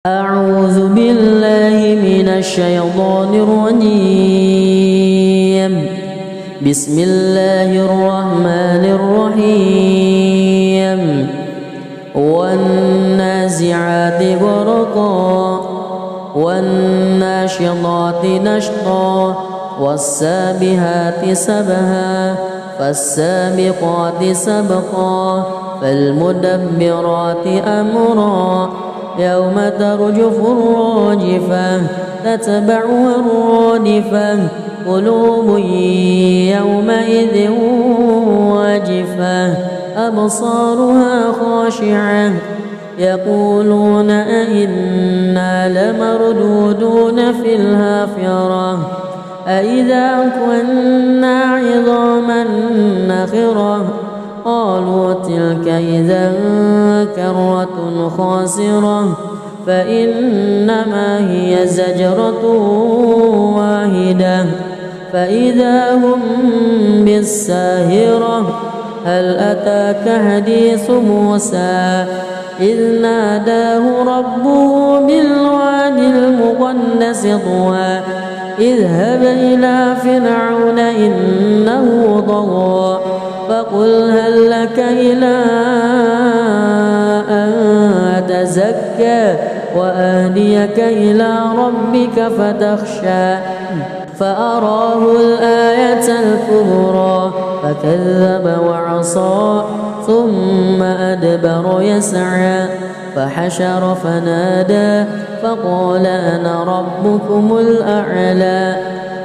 أعوذ بالله من الشيطان الرجيم. بسم الله الرحمن الرحيم. والنازعات غرقا والناشطات نشطا والسابحات سبها فالسابقات سبقا فالمدبرات أمرا يوم ترجف الراجفة تتبعها الرادفة قلوب يومئذ واجفة أبصارها خاشعة يقولون أئنا لمردودون في الحافرة أئذا كنا عظاما نخرة قالوا تلك إذا كرة خاسرة فإنما هي زجرة واحدة فإذا هم بالساهرة هل أتاك حديث موسى إذ ناداه ربه بالوادي المقدس طوى اذهب إلى فرعون إنه طغى فقل هل لك إلى أن تزكى وأهديك إلى ربك فتخشى فأراه الآية الكبرى فكذب وعصى ثم أدبر يسعى فحشر فنادى فقال أنا ربكم الأعلى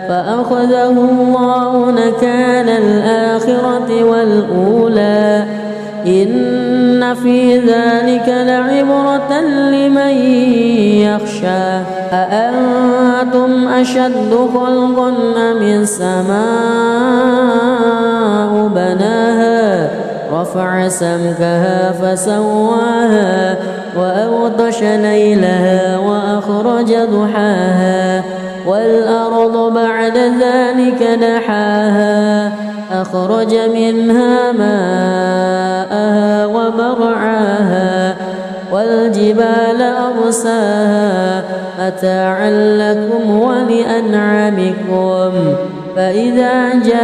فأخذه الله نكال الآخرة والأولى إن في ذلك لعبرة لمن يخشى أأنتم أشد خلقا أم السماء بناها رفع سمكها فسواها وأغطش ليلها وأخرج ضحاها والأرض بعد ذلك دحاها أخرج منها ماءها ومرعاها والجبال أرساها متاعا لكم ولأنعامكم فإذا جاءت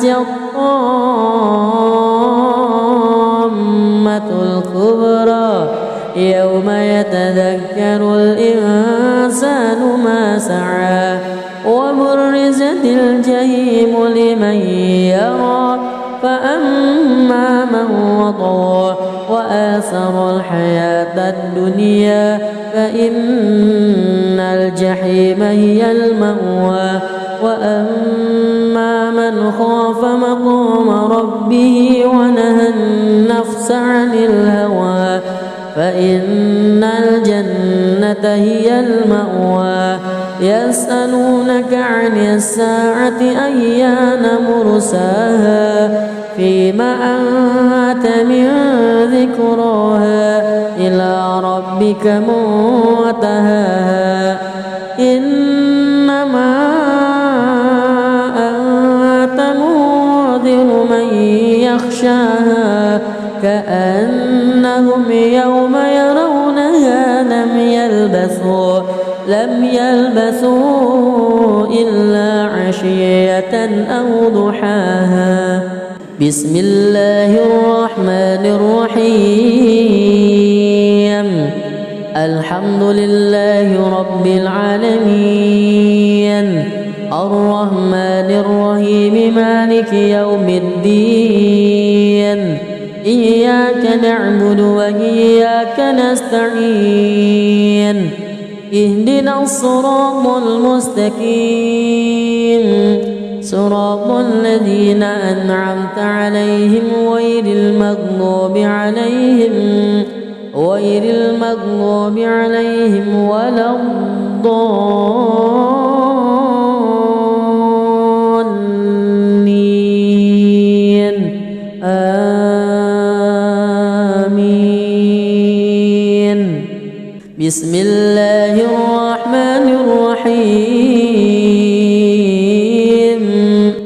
الطامة الكبرى يوم يتذكر الإنسان ما سعى وبرزت الجحيم لمن يرى فأما من وطغى وآثر الحياة الدنيا فإن الجحيم هي المأوى وأما من خاف مقام ربه ونهى النفس عن الهوى فإن الجنة هي المأوى يسألونك عن الساعة أيان مرساها فيما أنت من ذكراها إلى ربك منتهاها إنما أنت منذر من يخشاها كأنهم يوم يرونها لم يلبثوا إلا عشية أو ضحاها بسم الله الرحمن الرحيم الحمد لله رب العالمين الرحمن الرحيم مالك يوم الدين إياك نعبد وإياك نستعين اهدنا الصراط المستقيم صراط الذين أنعمت عليهم غير المغضوب عليهم ولا الضالين آمين بسم الله الرحمن الرحيم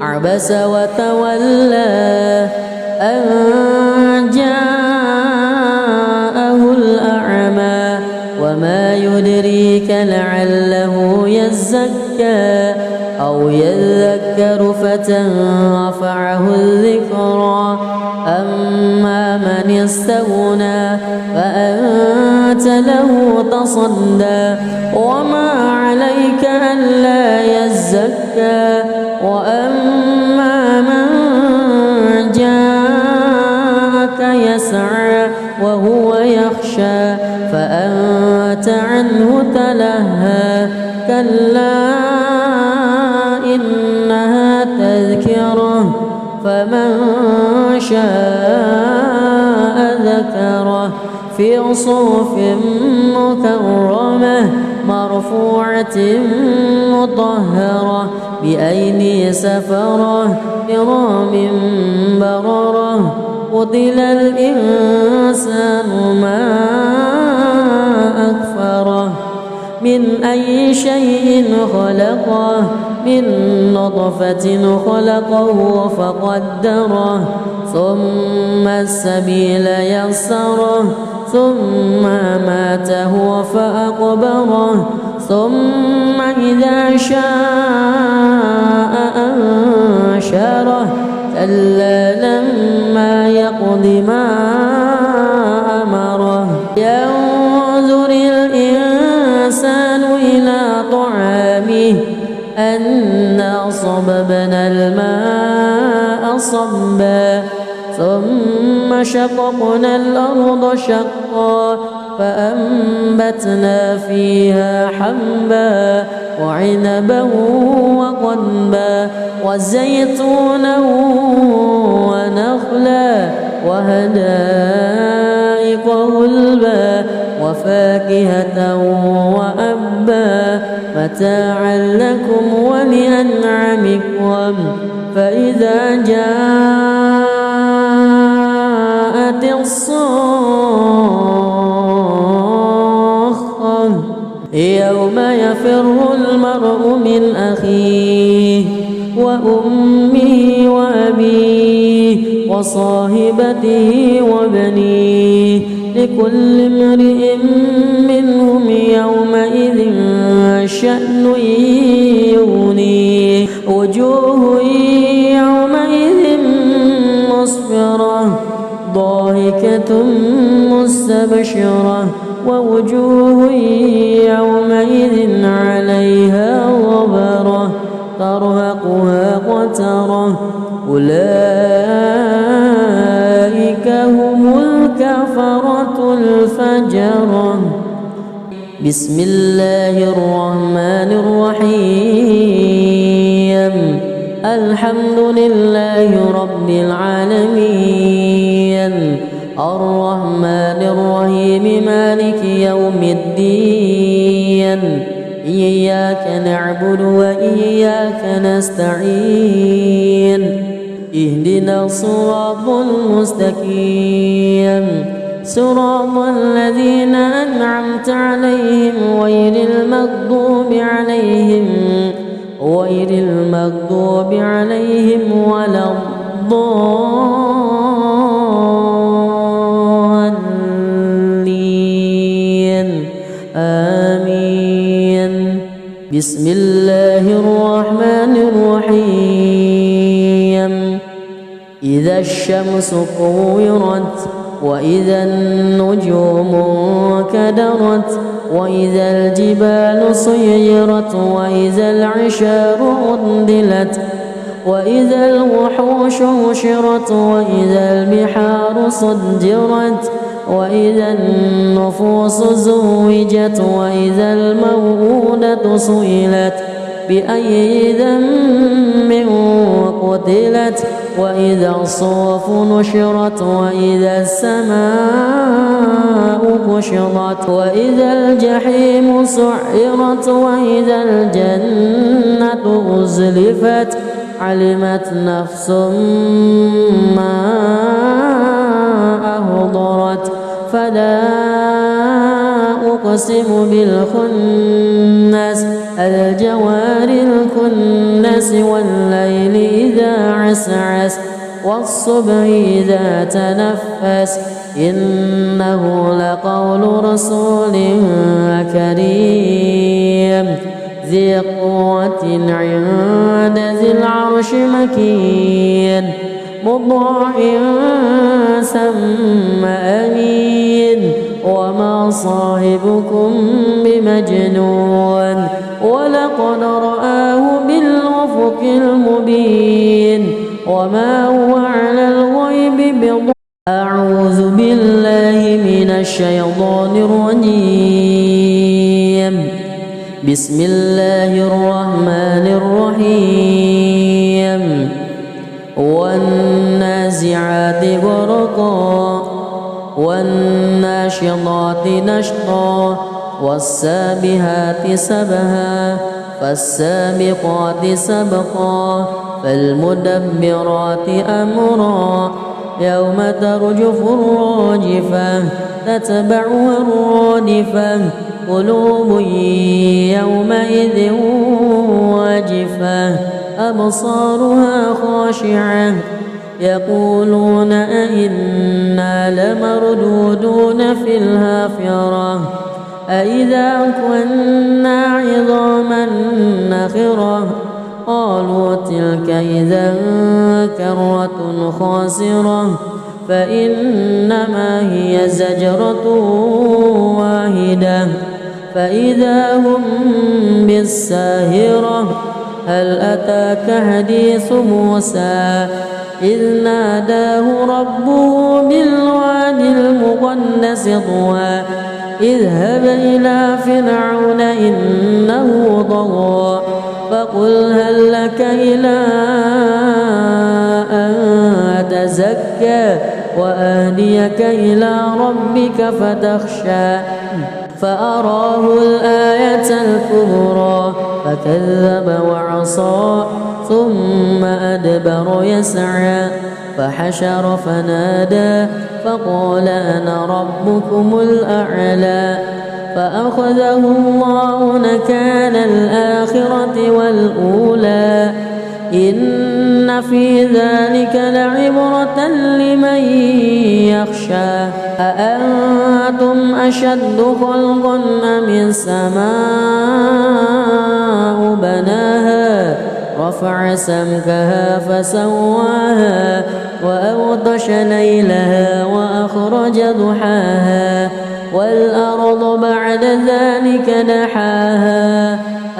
عبس وتولى أن جاءه الأعمى وما يدريك لعله يزكى أو يذكر فتنفعه الذكرى أما من استغنى فأنت له تصدى وما عليك ألا يزكى وأما من جاءك يسعى وهو يخشى فأنت عنه تلهى كلا إنها تذكرة فمن شاء ذكره في صحف مكرمة مرفوعة مطهرة بأيدي سفرة كرام بررة قتل الإنسان ما أكفره من أي شيء خلقه من نطفة خلقه فقدره ثم السبيل يسره ثم ماته فأقبره ثم إذا شاء أنشره كلا لما يقض ما أمره ينظر الإنسان إلى طعامه أنا صببنا الماء صبا ثم شققنا الأرض شقا فأنبتنا فيها حبا وعنبا وقضبا وزيتونا ونخلا وحدائق غلبا وفاكهة وأبا متاعا لكم ولأنعامكم فإذا جاءت الصاخة يوم يفر المرء من أخيه وأمه وأبيه وصاحبته وبنيه لكل امرئ منهم يومئذ شأن يغنيه وجوه يومئذ مسفرة ضاحكة مستبشرة ووجوه يومئذ عليها غبرة ترهقها قترة أولئك هم الكفرة الفجرة بسم الله الرحمن الرحيم الحمد لله رب العالمين الرحمن الرحيم مالك يوم الدين إياك نعبد وإياك نستعين اهدنا الصراط المستقيم صراط الذين أنعمت عليهم غير المغضوب عليهم ولا الضالين آمين بسم الله الرحمن الرحيم إذا الشمس كورت وإذا النجوم انكدرت وإذا الجبال سيرت وإذا العشار عطلت وإذا الوحوش حشرت وإذا البحار سجرت وإذا النفوس زوجت وإذا الموءودة سئلت بأي ذنب قتلت وإذا الصحف نشرت وإذا السماء كشطت وإذا الجحيم سعرت وإذا الجنة أزلفت علمت نفس ما أهضرت فلا أقسم بالخنس الجوار الكنس والليل إذا عسعس والصبح إذا تنفس إنه لقول رسول كريم ذي قوة عند ذي العرش مكين مطاع ثم أمين وما صاحبكم بمجنون ولقد رآه بالأفق المبين وما هو على الغيب بضنين. أعوذ بالله من الشيطان الرجيم. بسم الله الرحمن الرحيم. والنازعات غرقا والناشطات نشطا والسابحات سبها فالسابقات سبقا فالمدبرات أمرا يوم ترجف الراجفة تتبعها الرادفة قلوب يومئذ واجفة أبصارها خاشعة يقولون أئنا لمردودون في الحافرة أئذا كنا عظاما نخرة قالوا تلك إذا كرة خاسرة فإنما هي زجرة واحدة فإذا هم بالساهرة هل أتاك حديث موسى إذ ناداه ربه بالوادي المقدس طوى اذهب إلى فرعون إنه طغى فقل هل لك إلى أن تزكى وأهديك إلى ربك فتخشى فأراه الآية الكبرى فكذب وعصى ثم أدبر يسعى فحشر فنادى فقال أنا ربكم الأعلى فأخذه الله نكال الآخرة والأولى إن في ذلك لعبرة لمن يخشى أأنتم أشد خلقا أم السماء بناها رفع سمكها فسواها وأغطش ليلها وأخرج ضحاها والأرض بعد ذلك دحاها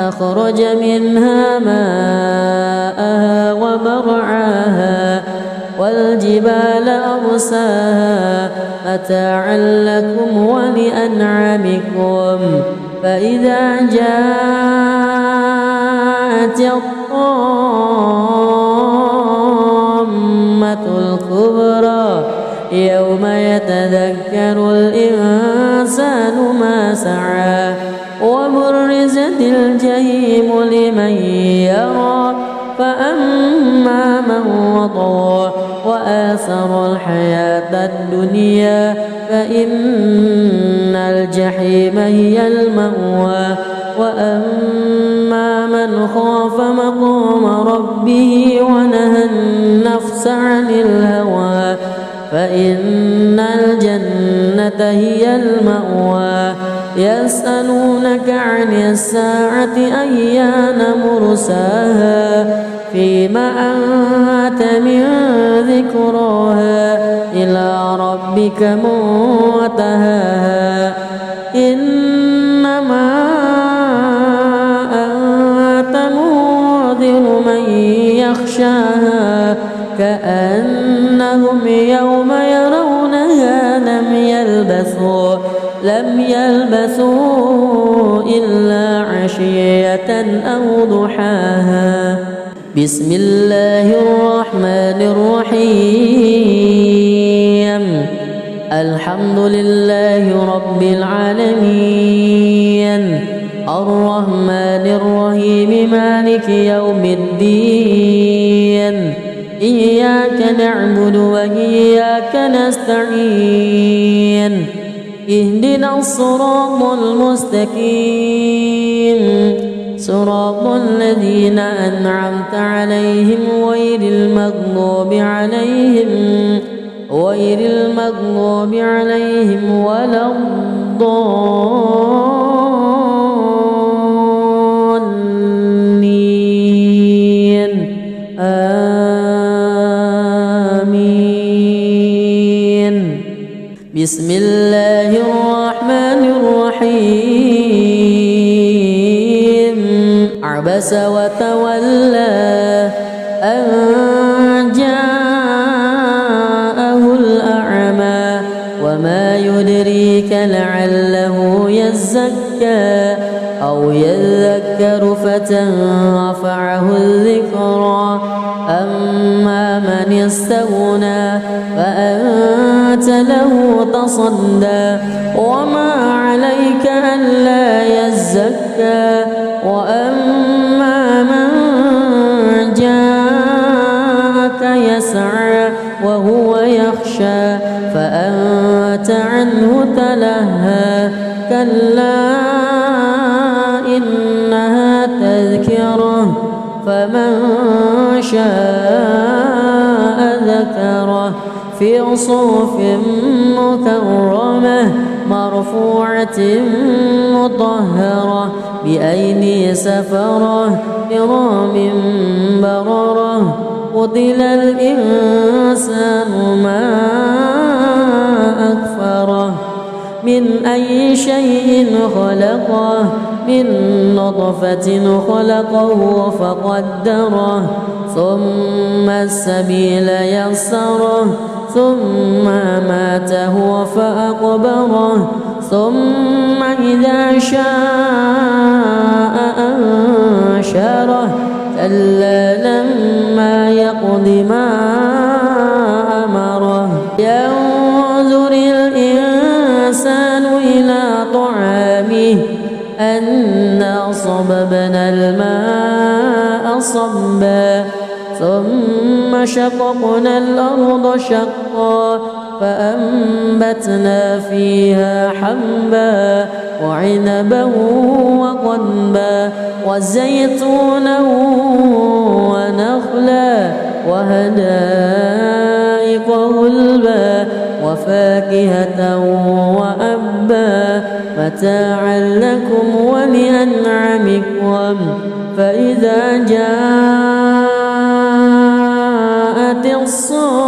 أخرج منها ماءها ومرعاها والجبال أرساها متاعا لكم ولأنعامكم فإذا جاءت الطامة الكبرى يوم يتذكر الإنسان ما سعى وبرزت الجحيم لمن يرى فأما من وطغى وآثر الحياة الدنيا فإن الجحيم هي المأوى وأما من خاف مقام ربه ونهى النفس عن الهوى فإن الجنة هي المأوى يسألونك عن الساعة أيان مرساها فيما أنت من ذكراها إلى ربك منتهاها إنما أنت منذر من يخشاها كأنهم يوم يرونها لم يلبثوا إلا عشية أو ضحاها. بسم الله الرحمن الرحيم. الحمد لله رب العالمين الرحمن الرحيم مالك يوم الدين إياك نعبد وإياك نستعين اهدنا الصراط المستقيم صراط الذين أنعمت عليهم غير المغضوب عليهم ولا الضالين آمين. بسم الله الرحمن الرحيم. عبس وتولى أن جاءه الأعمى وما يدريك لعله يزكى أو يذكر فتنفعه الذكرى أما من استغنى فأنت له تصدى وما عليك ألا يزكى وأما من جاءك يسعى وهو يخشى فأنت عنه تلهى كلا إنها تذكرة فمن شاء ذكره في صحف مكرمة مرفوعة مطهرة بأيدي سفرة كرام بررة. قتل الإنسان ما أكفره من أي شيء خلقه من نطفة خلقه فقدره ثم السبيل يسره ثم ماته فأقبره ثم إذا شاء أنشره كلا لما يقض ما أمره. ينظر الإنسان إلى طعامه أنا صببنا الماء صبا ثم شققنا الأرض شقا فأنبتنا فيها حبا وعنبا وقضبا وزيتونا ونخلا وحدائق غلبا وفاكهة وأبا متاعا لكم ولأنعامكم. فإذا جاءت الصاخة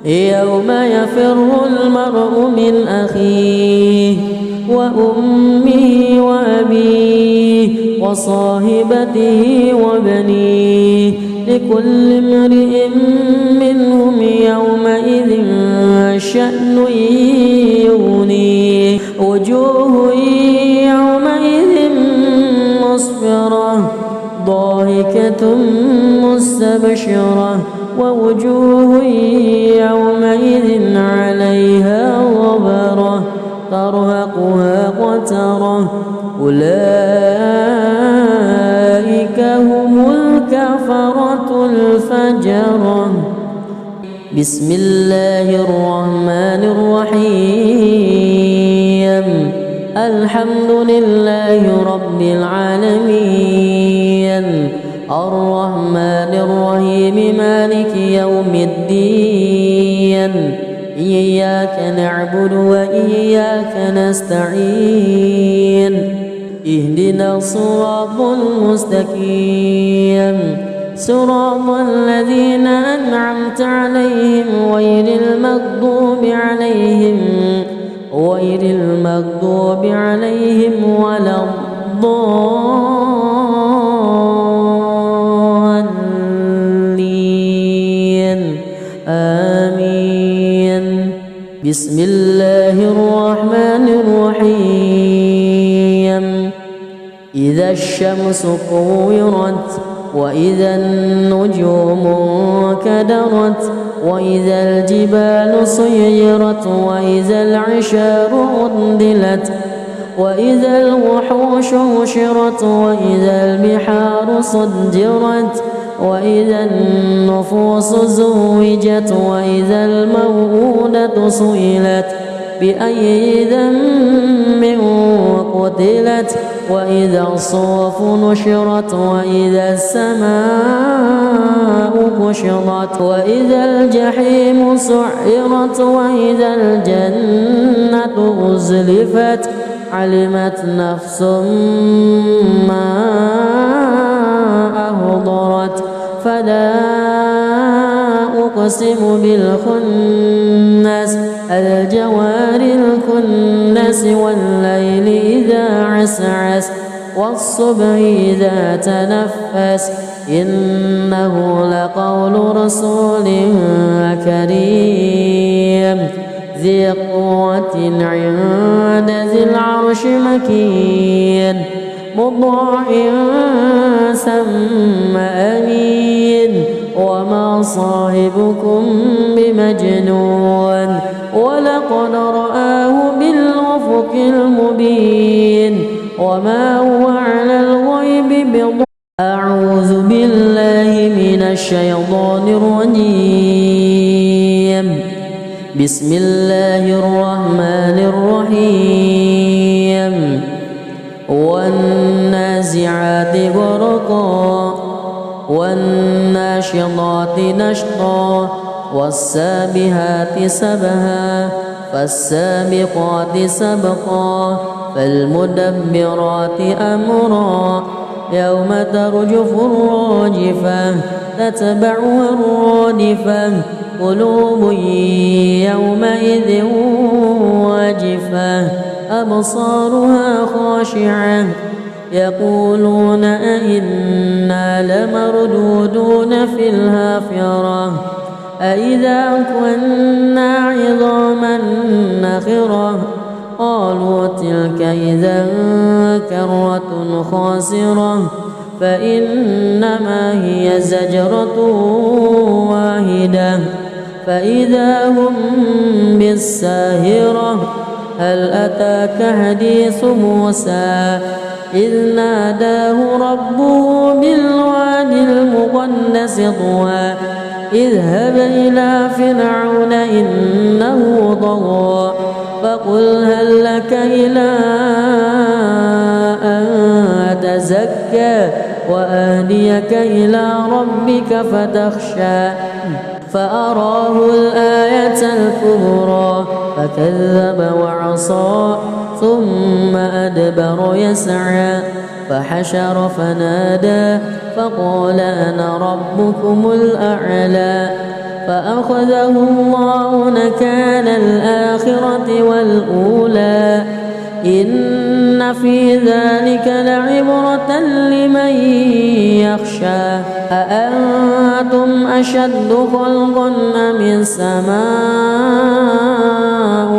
يوم يفر المرء من أخيه وأمه وأبيه وصاحبته وبنيه لكل امرئ منهم يومئذ شأن يغنيه. وجوه يومئذ مسفرة ضاحكة مستبشرة ووجوه يومئذ عليها غبرة ترهقها قترة أولئك هم الكفرة الفجرة. بسم الله الرحمن الرحيم. الحمد لله رب العالمين الرحمن الرحيم مالك يوم الدين إياك نعبد وإياك نستعين اهدنا الصراط المستقيم صراط الذين أنعمت عليهم غير المغضوب عليهم ولا الضالين آمين. بسم الله الرحمن الرحيم. إذا الشمس كورت وإذا النجوم انكدرت وإذا الجبال سيرت وإذا العشار عطلت وإذا الوحوش حشرت وإذا البحار سجرت وإذا النفوس زوجت وإذا الموءودة سئلت بأي ذنب قتلت وإذا الصحف نشرت وإذا السماء كشطت وإذا الجحيم سعرت وإذا الجنة أزلفت علمت نفس ما أهضرت فلا أقسم بالخنس الجوار الكنس والليل إذا عسعس والصبح إذا تنفس إنه لقول رسول كريم ذي قوة عند ذي العرش مكين مطاع ثم أمين وما صاحبكم بمجنون ولقد رآه بالأفق المبين وما هو على الغيب بضنين أعوذ بالله من الشيطان الرجيم بسم الله الرحمن الرحيم والنازعات غرقا والناشطات نشطا والسابحات سبها فالسابقات سبقا فالمدبرات أمرا يوم ترجف الراجفة تتبعها الرادفة قلوب يومئذ واجفة أبصارها خاشعة يقولون أئنا لمردودون في الحافرة أئذا كنا عظاما نخرة قالوا تلك إذا كرة خاسرة فإنما هي زجرة واحدة فإذا هم بالساهرة هل أتاك حديث موسى إذ ناداه ربه بالوادي المقدس طوى اذهب إلى فرعون إنه طغى فقل هل لك إلى أن تزكى وأهديك إلى ربك فتخشى فأراه الآية الكبرى فكذب وعصى ثم أدبر يسعى فحشر فنادى فقال أنا ربكم الأعلى فأخذه الله نكال الآخرة والأولى إن في ذلك لعبرة لمن يخشى أأنتم أشد خلقا أم السماء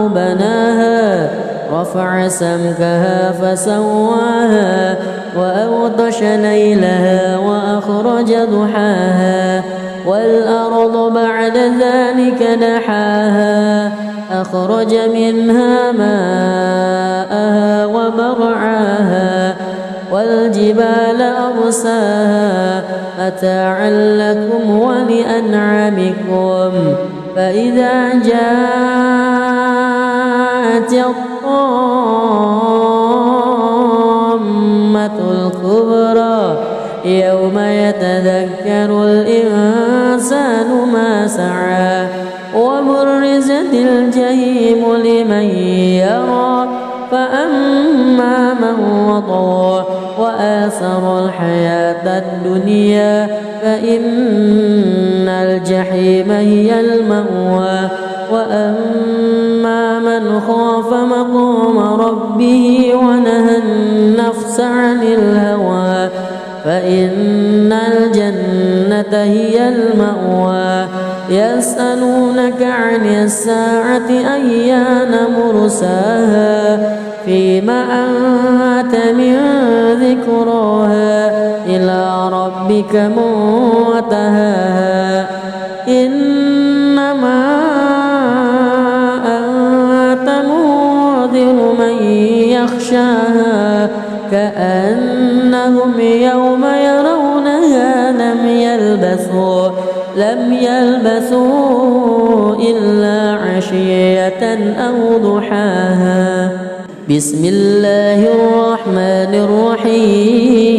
بناها رفع سمكها فسواها وأغطش ليلها وأخرج ضحاها والأرض بعد ذلك دحاها أخرج منها ماءها ومرعاها والجبال أرساها متاعا لكم ولأنعامكم فإذا جاءت الطامة الكبرى يوم يتذكر الإنسان ما سعى وبرزت الجحيم لمن يرى فأما من وطغى وآثر الحياة الدنيا فإن الجحيم هي المأوى وأما من خاف مقام ربه ونهى النفس عن الهوى فإن الجنة هي المأوى يسألونك عن الساعة أيان مرساها فيما أنت من ذكراها إلى ربك منتهاها إنما أنت منذر من يخشاها كأنهم يوم يرونها لم يلبثوا لم يلبثوا إلا عشية أو ضحاها. بسم الله الرحمن الرحيم.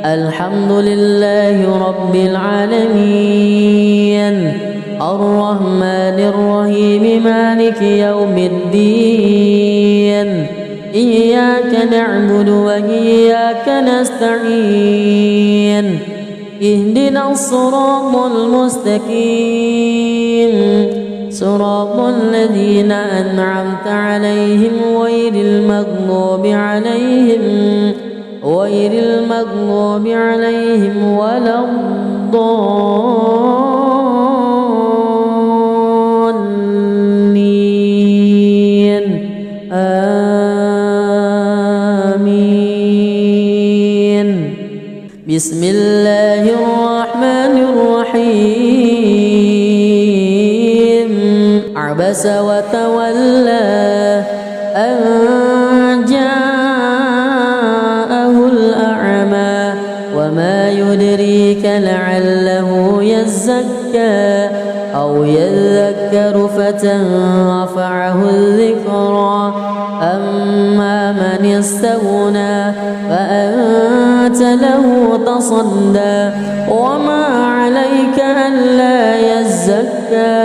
الحمد لله رب العالمين، الرحمن الرحيم، مالك يوم الدين. إياك نعبد وإياك نستعين. اهدنا الصراط المستقيم، صراط الذين أنعمت عليهم غير المغضوب عليهم ولا الضالين. آمين. بسم الله الرحمن الرحيم. عبس وتولى أن جاءه الأعمى وما يدريك لعله يزكى أو يذكر فتنفعه الذكرى. أما من استغنى فأنت له تصدى وما عليك ألا يزكى.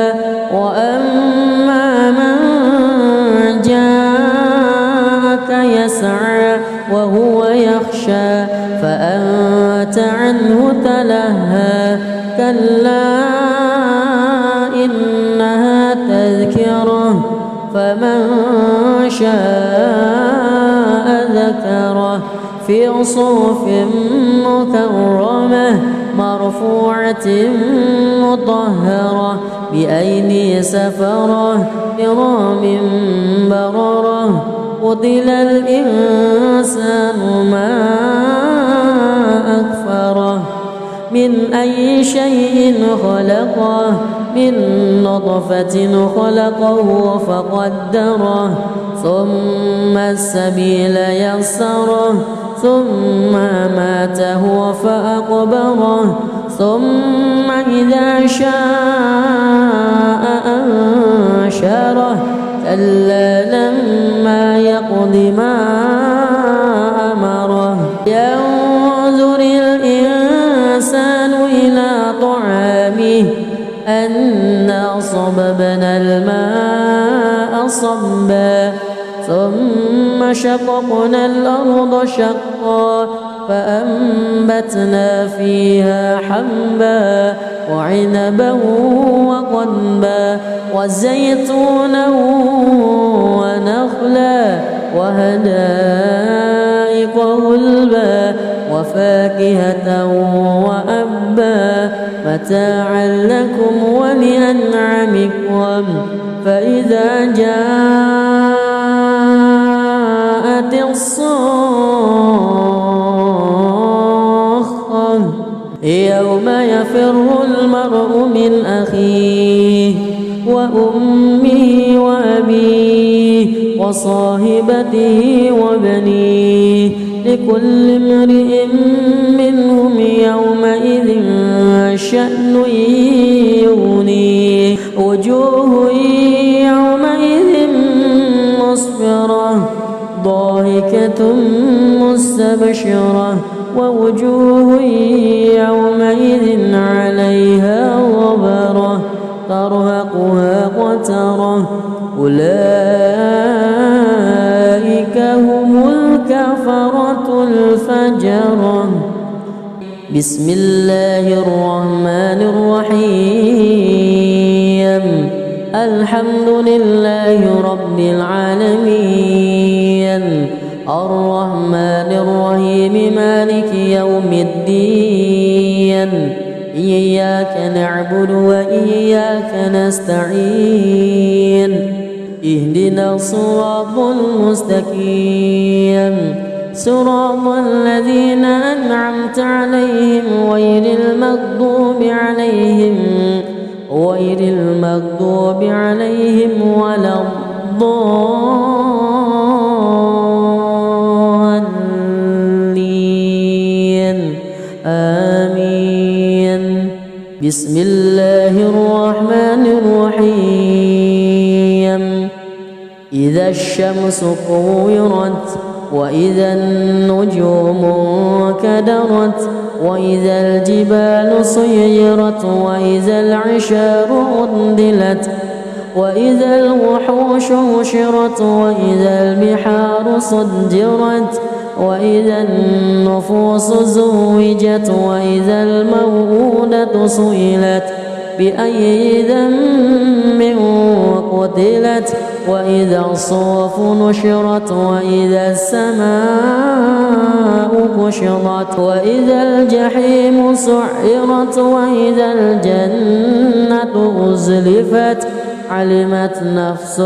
وأما من جاءك يسعى وهو يخشى فأنت عنه تلهى. كلا إنها تذكرة فمن شاء ذكره في صحف مكرمة مرفوعة مطهرة بأيدي سفرة كرام بررة. قتل الإنسان ما أكفره. من أي شيء خلقه؟ من نطفة خلقه فقدره ثم السبيل يسره ثم ماته فأقبره ثم إذا شاء أنشره. كلا لما يقض ما أمره. ينظر الإنسان إلى طعامه أنا صببنا الماء صبا ثم شققنا الأرض شقا فأنبتنا فيها حبا وعنبا وقضبا وزيتونا ونخلا وحدائق غلبا وفاكهة وأبا متاعا لكم ولأنعامكم. فإذا جاءت الصاخة يوم يفر المرء من أخيه وأمه وأبيه وصاحبته وبنيه لكل امرئ منهم يومئذ شأن يغنيه. وجوه يومئذ مسفرة ضاحكة مستبشرة ووجوه يومئذ عليها غبرة ترهقها قترة. أولئك هم الكفرة الفجرة. بسم الله الرحمن الرحيم. الحمد لله رب العالمين، الرحمن الرحيم، مالك يوم الدين. إياك نعبد وإياك نستعين. اهدنا الصراط المستقيم، صراط الذين أنعمت عليهم غير المغضوب عليهم ولا الضالين. آمين. بسم الله الرحمن الرحيم إذا الشمس كورت وإذا النجوم انكدرت وإذا الجبال سيرت وإذا العشار عطلت وإذا الوحوش حشرت وإذا البحار سجرت وإذا النفوس زوجت وإذا الموءودة سئلت بأي ذنب قتلت وإذا الصحف نشرت وإذا السماء كشطت وإذا الجحيم سعرت وإذا الجنة أزلفت علمت نفس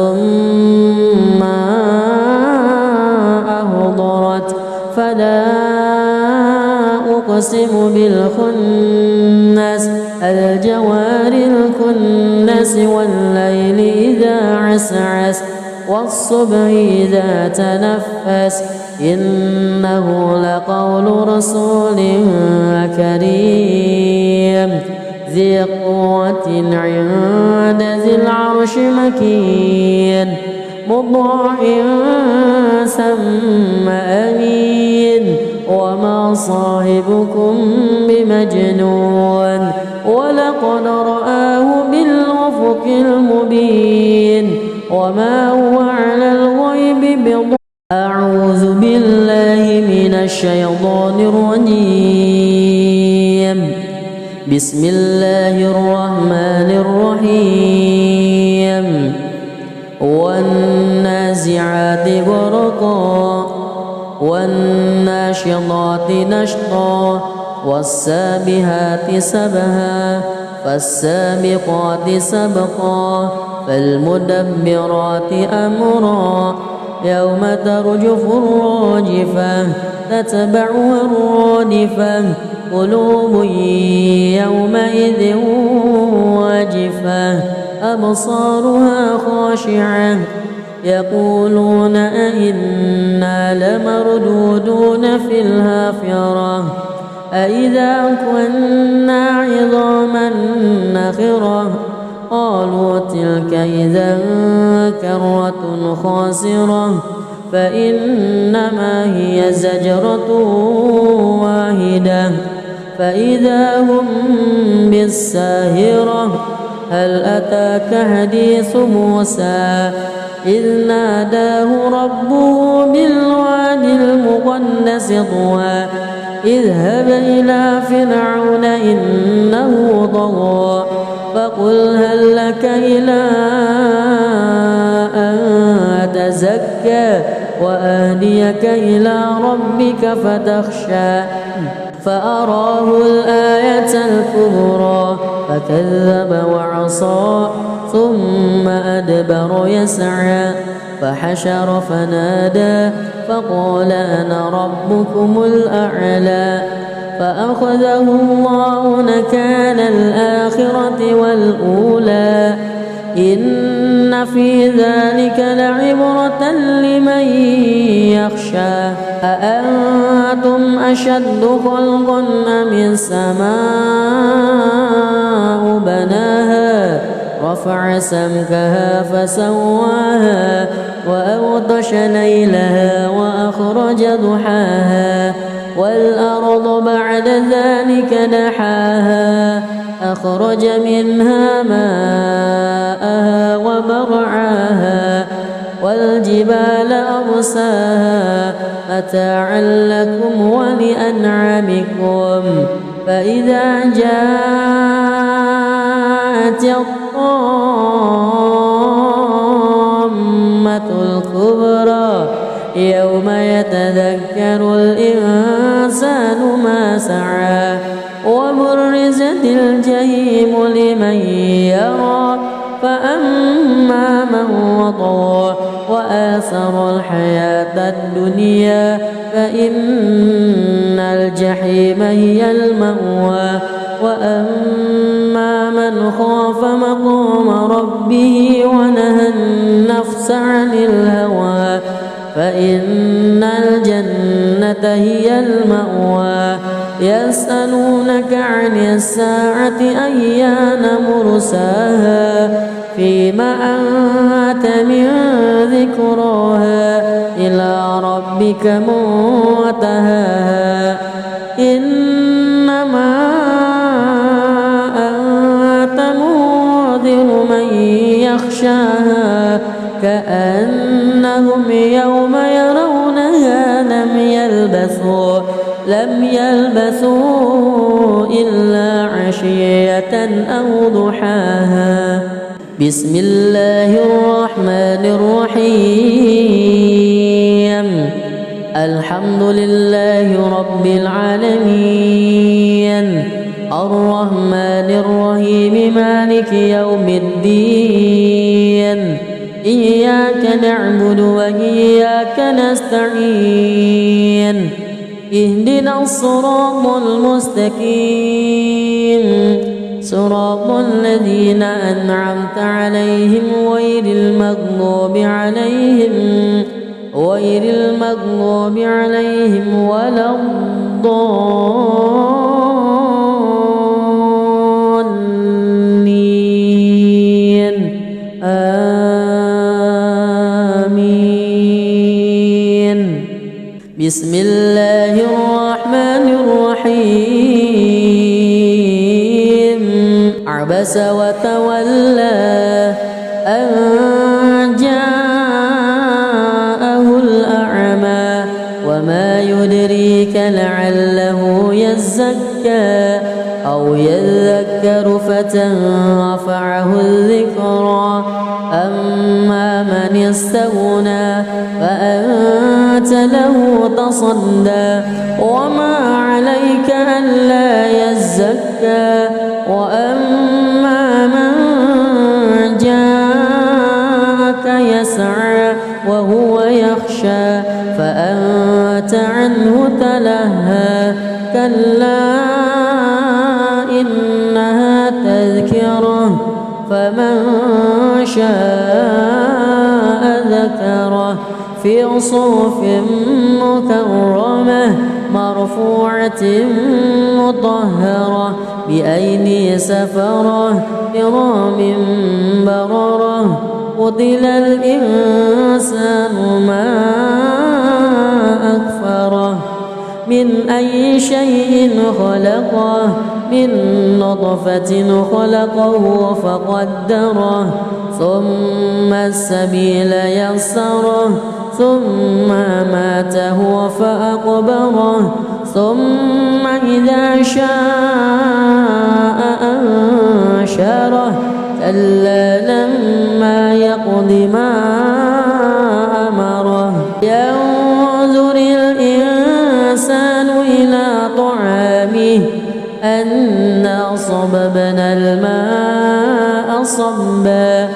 ما أهضرت فلا أقسم بالخنس الجوار الكنس والليل إذا عسعس والصبح إذا تنفس إنه لقول رسول كريم ذي قوة عند ذي العرش مكين مطاع ثم أمين وما صاحبكم بمجنون ولقد رآه بالأفق المبين وما هو على الغيب بضنين أعوذ بالله من الشيطان الرجيم بسم الله الرحمن الرحيم والنازعات غرقا والناشطات نشطا والسابحات سبها فالسابقات سبقا فالمدبرات أمرا يوم ترجف الراجفة تتبعها الرادفة قلوب يومئذ واجفة أبصارها خاشعة يقولون أئنا لمردودون في الحافرة أئذا كنا عظاما نخرة قالوا تلك إذا كرة خاسرة فإنما هي زجرة واحدة فإذا هم بالساهرة هل أتاك حديث موسى إذ ناداه ربه بالواد المقدس طوى اذهب إلى فرعون إنه طغى فقل هل لك إلى أن تزكى وأهديك إلى ربك فتخشى فأراه الآية الكبرى فكذب وعصى ثم أدبر يسعى فحشر فنادى فقال أنا ربكم الأعلى فأخذه الله نكال الآخرة والأولى إن في ذلك لعبرة لمن يخشى أأنتم أشد خلقا أم السماء بناها رفع سمكها فسواها وأغطش ليلها وأخرج ضحاها والأرض بعد ذلك دحاها أخرج منها ماءها ومرعاها والجبال أرساها متاعا لكم ولأنعامكم فإذا جاءت الطامة الكبرى يوم يتذكر الإنسان ما سعى وبرزت الجحيم لمن يرى فأما من وطغى وآثر الحياة الدنيا فإن الجحيم هي المأوى وأما من خاف مقام ربه ونهى النفس عن الهوى فإن الجنة هي المأوى يسألونك عن الساعة أيان مرساها فيما أنت من ذكراها إلى ربك منتهاها إنما أنت منذر من يخشاها كأنهم يوم يرونها لم يلبثوا إلا عشية أو ضحاها. بسم الله الرحمن الرحيم. الحمد لله رب العالمين الرحمن الرحيم مالك يوم الدين إياك نعبد وإياك نستعين اهدنا الصراط المستقيم صراط الذين أنعمت عليهم غير المغضوب عليهم ولا الضالين آمين. بسم الله الرحمن الرحيم. عبس وتولى أن جاءه الأعمى وما يدريك لعله يزكى أو يذكر فتنفعه الذكرى أما من استغنى فأنت له تصدى وما عليك ألا يزكى وأما من جاءك يسعى وهو يخشى فأنت عنه تلهى كلا إنها تذكرة فمن شاء ذكره في صحف مكرمة مرفوعة مطهرة بأيدي سفرة كرام بررة. قتل الإنسان ما أكفره من أي شيء خلقه من نطفة خلقه فقدره ثم السبيل يسره ثم أماته فأقبره ثم إذا شاء أنشره كلا لما يقض ما أمره. ينظر الإنسان إلى طعامه أنا صببنا الماء صبا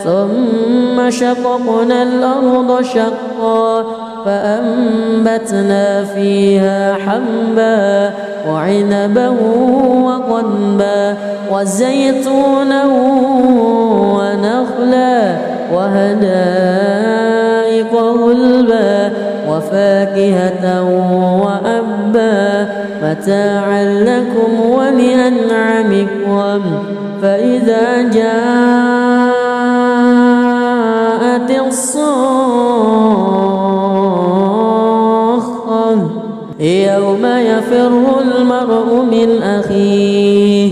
ثم شققنا الأرض شقا فأنبتنا فيها حبا وعنبا وقضبا وزيتونا ونخلا وحدائق غلبا وفاكهة وأبا متاعا لكم ولأنعامكم. فإذا جاءت الصاخة يوم يفر المرء من أخيه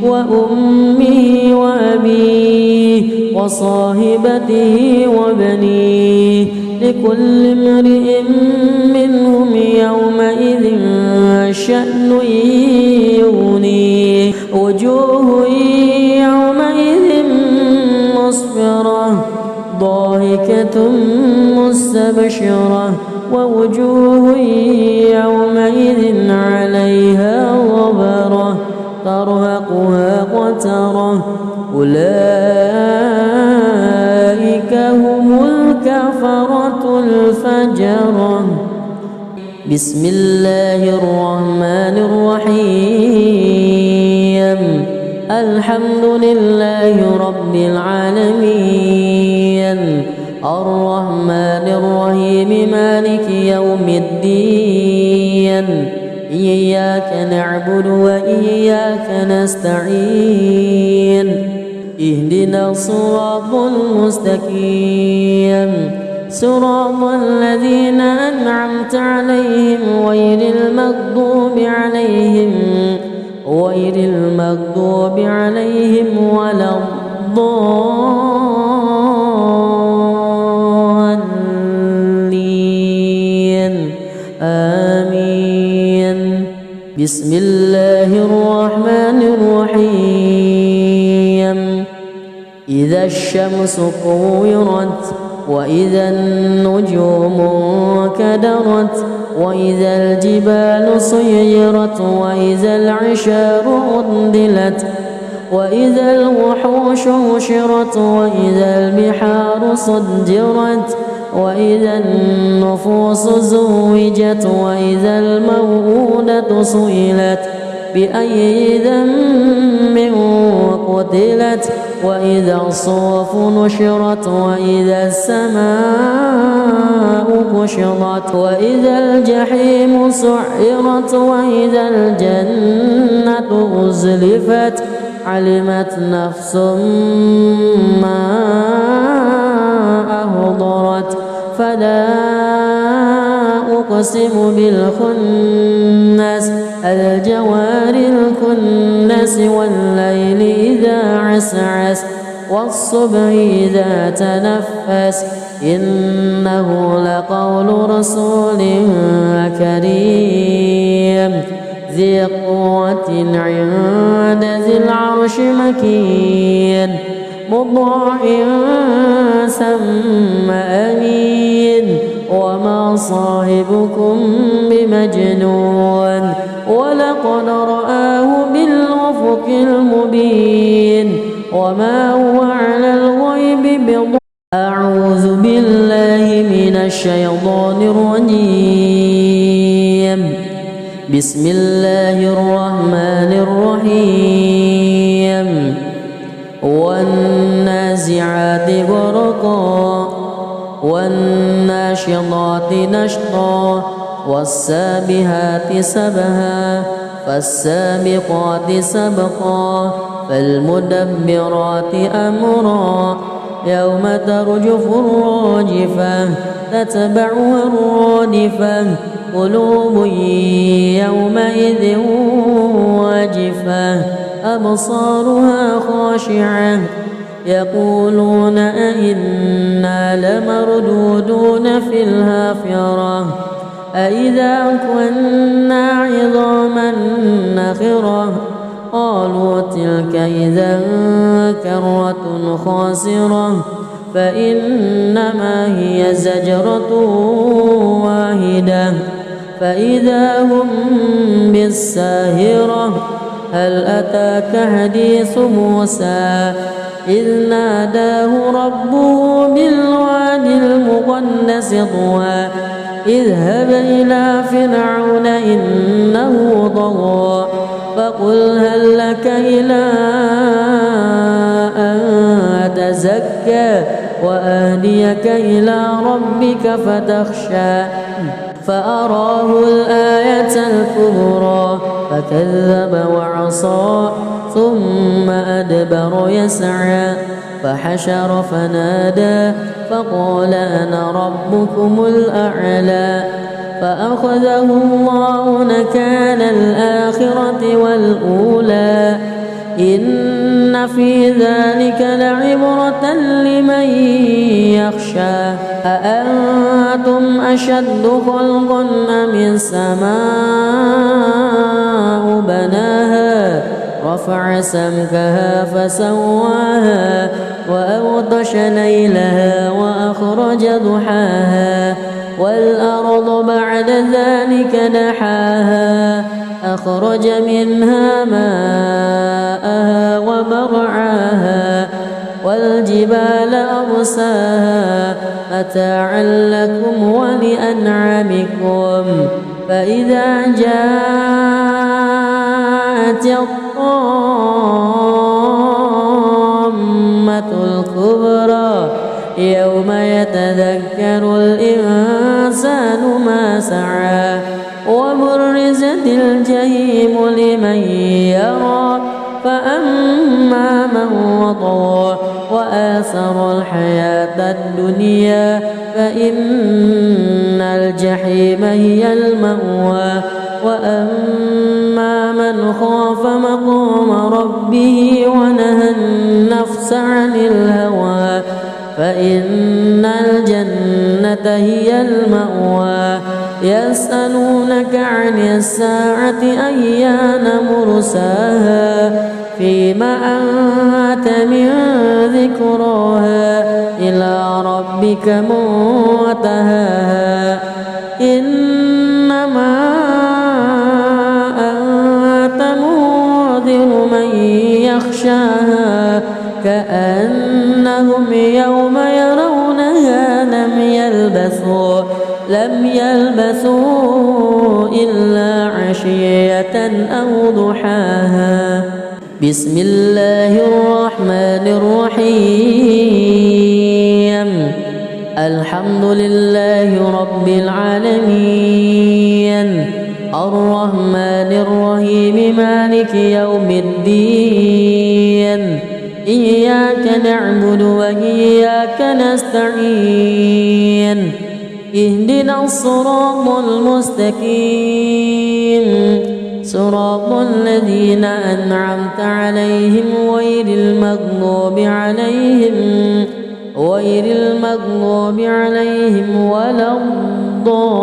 وأمه وأبيه وصاحبته وبنيه لكل امرئ منهم يومئذ شأن يغنيه. وجوه يومئذ مسفرة ضاحكة مستبشرة ووجوه يومئذ عليها غبرة ترهقها قترة أولئك هم الكفرة الفجرة. بسم الله الرحمن الرحيم. الحمد لله رب العالمين الرحمن الرحيم مالك يوم الدين إياك نعبد وإياك نستعين اهدنا الصراط المستقيم صراط الذين أنعمت عليهم غير المغضوب عليهم ولا الضالين آمين. بسم الله الرحمن الرحيم. إذا الشمس كورت وإذا النجوم انكدرت وإذا الجبال سيرت وإذا العشار عطلت وإذا الوحوش حشرت وإذا البحار سجرت وإذا النفوس زوجت وإذا الموءودة سئلت بأي ذنب قتلت وإذا الصحف نشرت وإذا السماء كشطت وإذا الجحيم سعرت وإذا الجنة أزلفت علمت نفس ما أهضرت فلا أقسم بالخنس الجوار الكنس والليل إذا عسعس والصبح إذا تنفس إنه لقول رسول كريم ذي قوة عند ذي العرش مكين مطاع ثم أمين وما صاحبكم بمجنون ولقد رآه بالأفق المبين وما هو على الغيب بضنين. أعوذ بالله من الشيطان الرجيم. بسم الله الرحمن الرحيم. والنازعات غرقا والناشطات نشطا والسابحات سبها فالسابقات سبقا فالمدبرات أمرا يوم ترجف الراجفة تتبعها الرادفة قلوب يومئذ واجفة أبصارها خاشعة يقولون أئنا لمردودون في الحافرة أئذا كنا عظاما نخرة قالوا تلك إذا كرة خاسرة فإنما هي زجرة واحدة فإذا هم بالساهرة هل أتاك حديث موسى إذ ناداه ربه بالواد المقدس طوى اذهب إلى فرعون إنه طغى فقل هل لك إلى أن تزكى وأهديك إلى ربك فتخشى فأراه الآية الكبرى فكذب وعصى ثم أدبر يسعى فحشر فنادى فقال أنا ربكم الأعلى فأخذه الله نكال الآخرة والأولى إن في ذلك لعبرة لمن يخشى أأنتم أشد خلقا أم السماء بناها رفع سمكها فسواها وأغطش ليلها وأخرج ضحاها والأرض بعد ذلك دحاها أخرج منها ماءها ومرعاها والجبال أرساها متاعا لكم ولأنعامكم فإذا جاءت الطامة الكبرى يوم يتذكر الإنسان ما سعى وبرزت وبرزت الجحيم لمن يرى فأما من وطغى وآثر الحياة الدنيا فإن الجحيم هي المأوى وأما من خاف مقام ربه ونهى النفس عن الهوى فإن الجنة هي المأوى يسألونك عن الساعة أيان مرساها فيما أنت من ذكراها إلى ربك منتهاها إنما أنت منذر من يخشاها كأنهم يوم يرونها لم يلبثوا إلا عشية أو ضحاها. بسم الله الرحمن الرحيم. الحمد لله رب العالمين الرحمن الرحيم مالك يوم الدين إياك نعبد وإياك نستعين اهدنا الصراط المستقيم صراط الذين أنعمت عليهم غير المغضوب عليهم ولا الضالين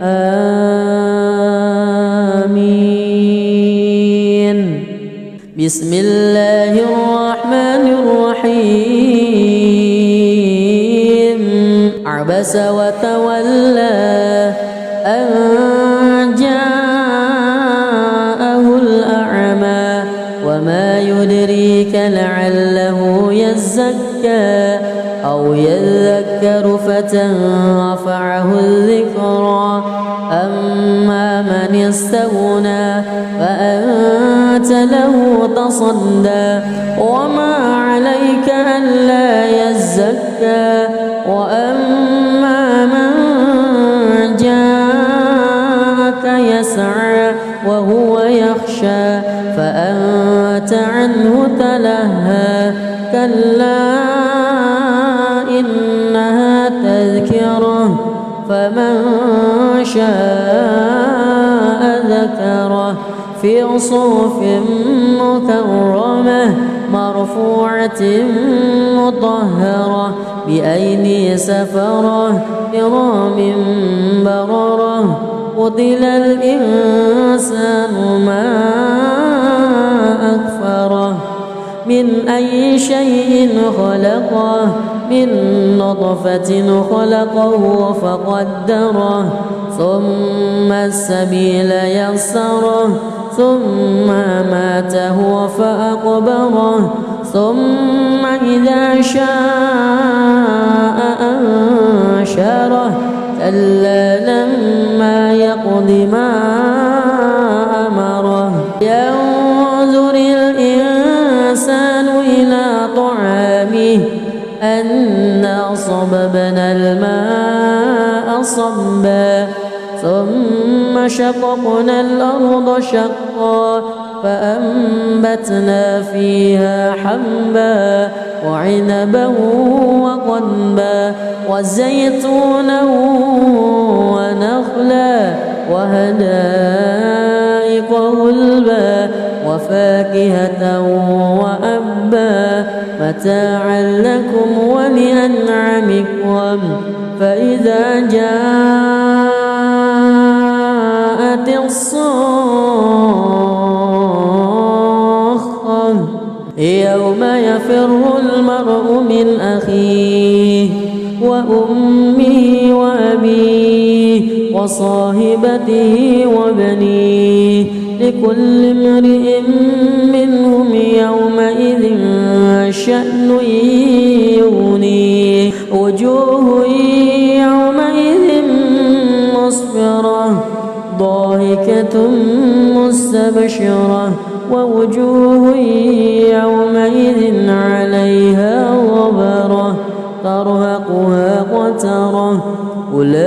آمين. بسم الله الرحمن الرحيم. عبس وتولى أن جاءه الأعمى وما يدريك لعله يزكى أو يذكر فتنفعه الذكرى أما من استغنى فأنت له تصدى وما عليك ألا يزكى وأما من جاءك يسعى وهو يخشى فأنت عنه تلهى كلا إنها تذكرة فمن شاء ذكره في صحف مكرمة مرفوعة مطهرة بأيدي سفرة كرام بررة قتل الإنسان ما أكفره من أي شيء خلقه من نطفة خلقه فقدره ثم السبيل يسره ثم ماته فأقبره ثم إذا شاء أنشره كلا لما يقض ما أمره ينظر الإنسان إلى طعامه أنا صببنا الماء صبا ثم شققنا الأرض شقا فأنبتنا فيها حبا وعنبا وقضبا وزيتونا ونخلا وحدائق غلبا وفاكهة وأبا متاعا لكم ولأنعامكم فإذا جاءت الصاخة يوم يفر المرء من أخيه وأمه وأبيه وصاحبته وبنيه لكل امرئ منهم يومئذ شأن يغنيه وجوه يومئذ مسفرة ضاحكة مستبشرة ووجوه يومئذ عليها غبرة ترهقها قترة أولئك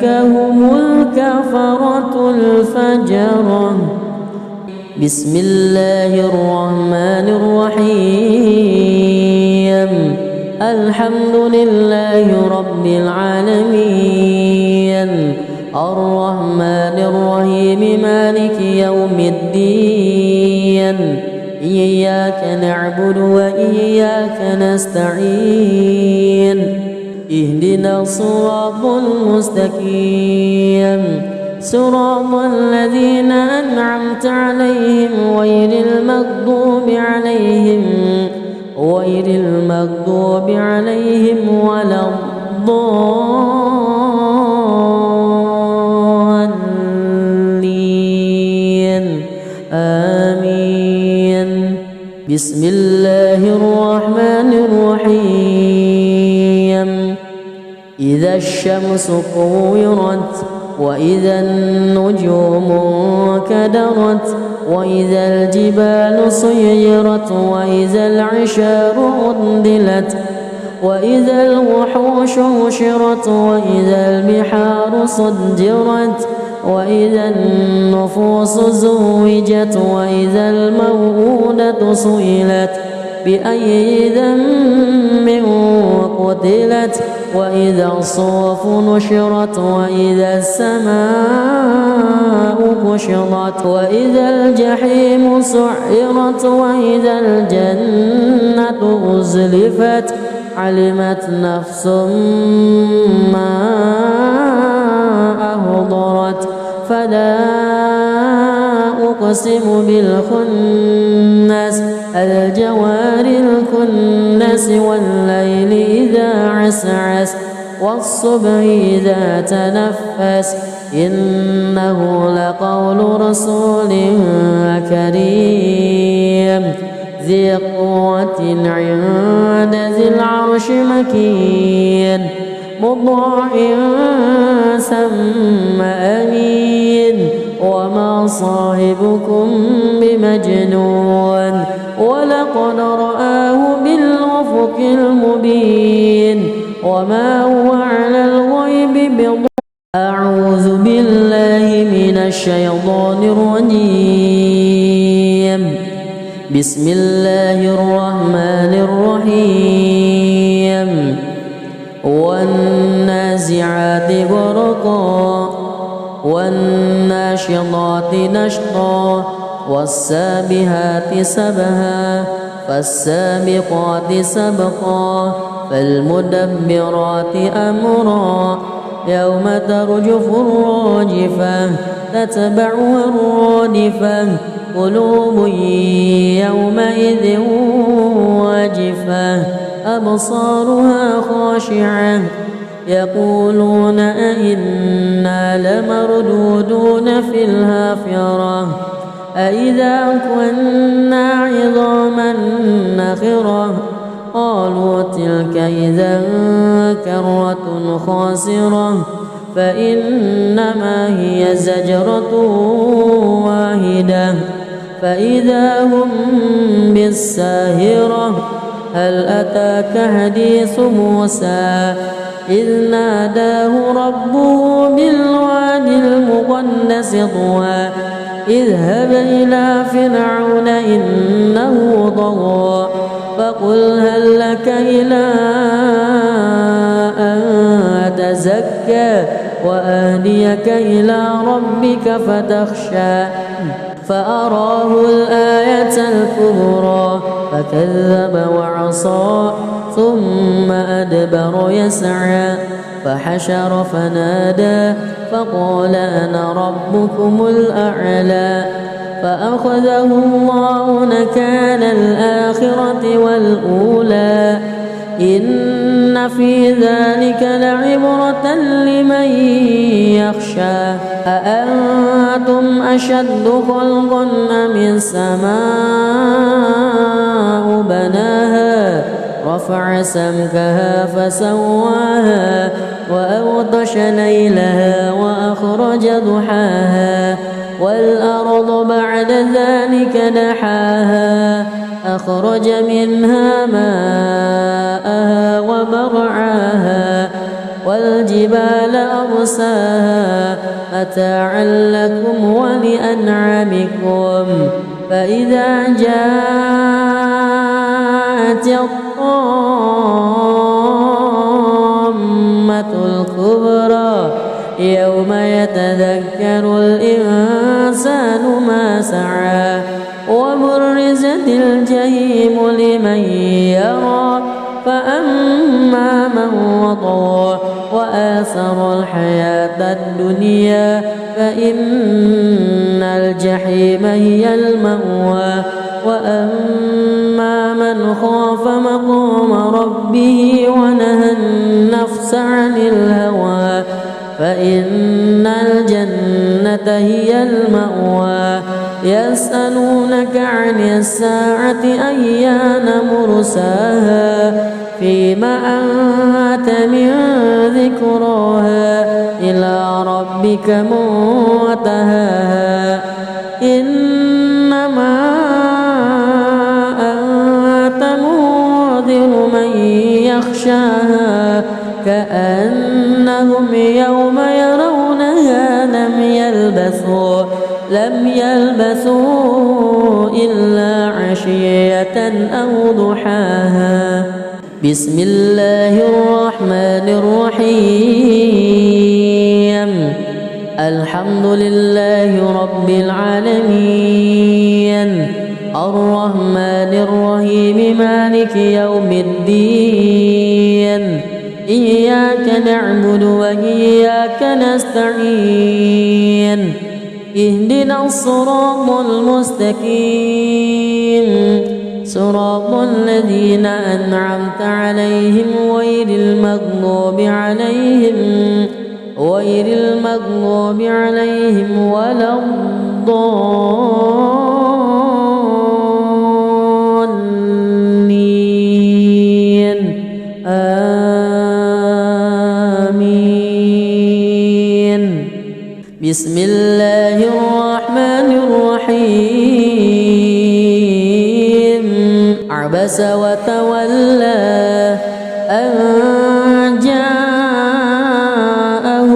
هم الكفرة الفجرة. بسم الله الرحمن الرحيم. الحمد لله رب العالمين الرحمن الرحيم مالك يوم الدين إياك نعبد وإياك نستعين اهدنا الصراط المستقيم صراط الذين أنعمت عليهم غير المغضوب عليهم ولا الضالين آمين. بسم الله الرحمن الرحيم. إذا الشمس كورت وإذا النجوم كدرت وإذا الجبال سيرت وإذا العشار عطلت وإذا الوحوش حشرت وإذا البحار سجرت وإذا النفوس زوجت وإذا الموءودة سئلت بأي ذنب قتلت وإذا الصحف نشرت وإذا السماء كشطت وإذا الجحيم سعرت وإذا الجنة أزلفت علمت نفس ما أحضرت. فلا أقسم بالخنس الجوار الكنس والليل إذا عسعس والصبح إذا تنفس إنه لقول رسول كريم ذي قوة عند ذي العرش مكين مطاع ثم أمين وما صاحبكم بمجنون ولقد رآه بالأفق المبين وما هو على الغيب بضنين. أعوذ بالله من الشيطان الرجيم. بسم الله الرحمن الرحيم. والنازعات غرقا والناشطات نشطا والسابحات سبها فالسابقات سبقا فالمدبرات أمرا يوم ترجف الراجفة تتبعها الرادفة قلوب يومئذ واجفة أبصارها خاشعة يقولون أئنا لمردودون في الحافرة أئذا كنا عظاما نخرة قالوا تلك إذا كرة خاسرة فإنما هي زجرة واحدة فإذا هم بالساهرة. هل أتاك حديث موسى إذ ناداه ربه بالوادي المقدس طوى اذهب إلى فرعون إنه طغى فقل هل لك إلى أن تزكى وأهديك إلى ربك فتخشى فأراه الآية الكبرى فكذب وعصى ثم أدبر يسعى فحشر فنادى فقال أنا ربكم الأعلى فأخذه الله نكال الآخرة والأولى إن في ذلك لعبرة لمن يخشى. أأنتم أشد خلقا أم السماء بناها رفع سمكها فسواها وأغطش ليلها وأخرج ضحاها والأرض بعد ذلك دحاها أخرج منها ماءها ومرعاها والجبال أرساها متاعا لكم ولأنعامكم فإذا جاءت الطامة الكبرى يوم يتذكر الإنسان ما سعى وبرزت الجحيم لمن يرى فأما من وطغى وآثر الحياة الدنيا فإن الجحيم هي المأوى وأما من خاف مقام ربه ونهى النفس عن الهوى فإن الجنة هي المأوى يسألونك عن الساعة أيان مرساها فيما أنت من ذكراها إلى ربك منتهاها إنما أنت منذر من يخشاها كأنهم يوم يرونها لم يلبثوا إلا عشية أو ضحاها بسم الله الرحمن الرحيم الحمد لله رب العالمين الرحمن الرحيم مالك يوم الدين إياك نعبد وإياك نستعين اهدنا الصراط المستقيم صراط الذين أنعمت عليهم غير المغضوب عليهم ولا الضالين آمين بسم الله الرحمن الرحيم عبس وتولى أن جاءه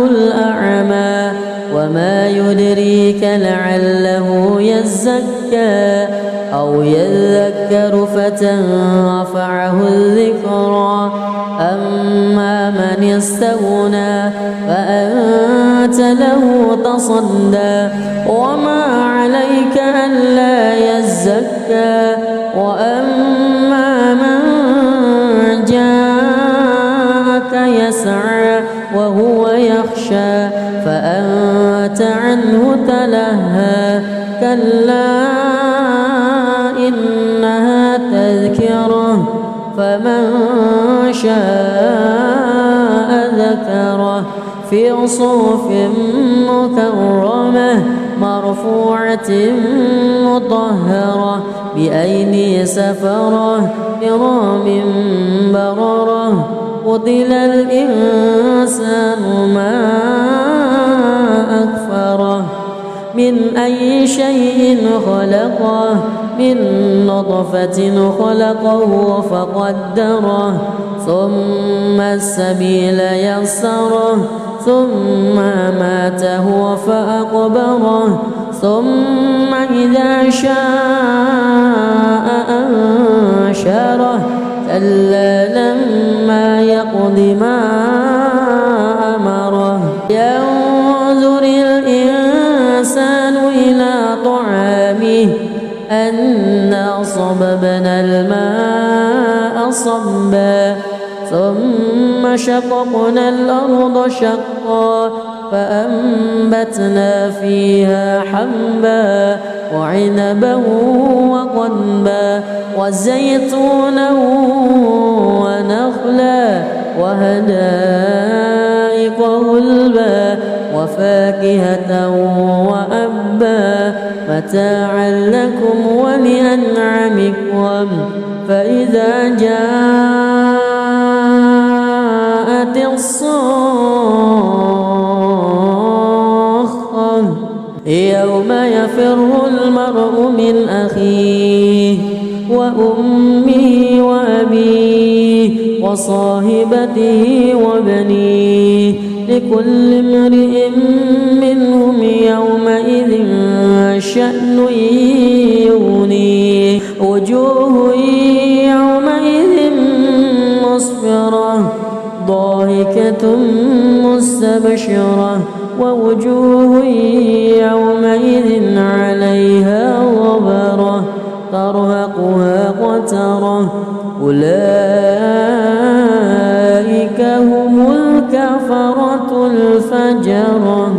الأعمى وما يدريك لعله يزكى أو يذكر فتنفعه الذكرى أما من استغنى فأنت له تصدى وما عليك ألا يزكى وأما من جاءك يسعى وهو يخشى فأنت عنه تلهى كلا إنها تذكرة فمن شاء ذكره في صحف مكرمة مرفوعة مطهرة بأيدي سفرة كرام بررة قتل الإنسان ما أكفره من أي شيء خلقه من نطفة خلقه فقدره ثم السبيل يسره ثم ماته فأقبره ثم إذا شاء أنشره كلا لما يقض ما أمره ينظر الإنسان إلى طعامه أنا صببنا الماء صبا ثم شققنا الأرض شقا فأنبتنا فيها حبا وعنبا وقضبا وزيتونا ونخلا وحدائق غلبا وفاكهة وأبا متاعا لكم ولأنعامكم فإذا جاءت الصاخة يوم يفر المرء من أخيه وأمه وأبيه وصاحبته وبنيه لكل امرئ منهم يومئذ شأن يغنيه وجوه يومئذ مسفرة ضاحكة مستبشرة ووجوه يومئذ عليها غبرة ترهقها قترة أولئك هم الكفرة الفجرة.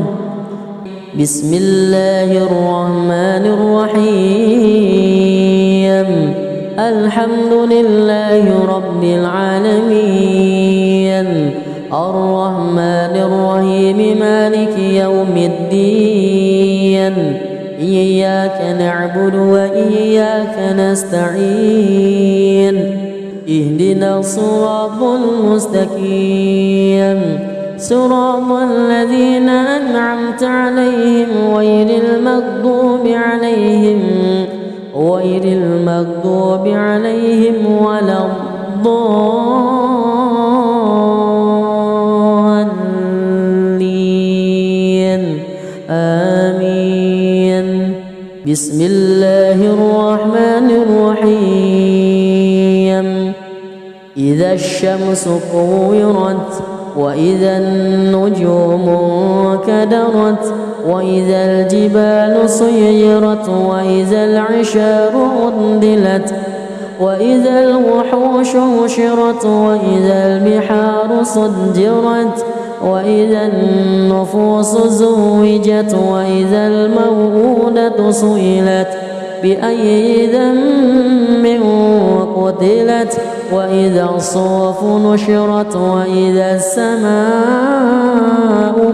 بسم الله الرحمن الرحيم الحمد لله رب العالمين الرحمن الرحيم مالك يوم الدين إياك نعبد وإياك نستعين اهدنا الصراط المستقيم صراط الذين أنعمت عليهم غير المغضوب عليهم ولا الضالين آمين. بسم الله الرحمن الرحيم إذا الشمس كورت وإذا النجوم انكدرت وإذا الجبال سيرت وإذا العشار عطلت وإذا الوحوش حشرت وإذا البحار سجرت وإذا النفوس زوجت وإذا الموءودة سئلت بأي ذنب قتلت وإذا الصحف نشرت وإذا السماء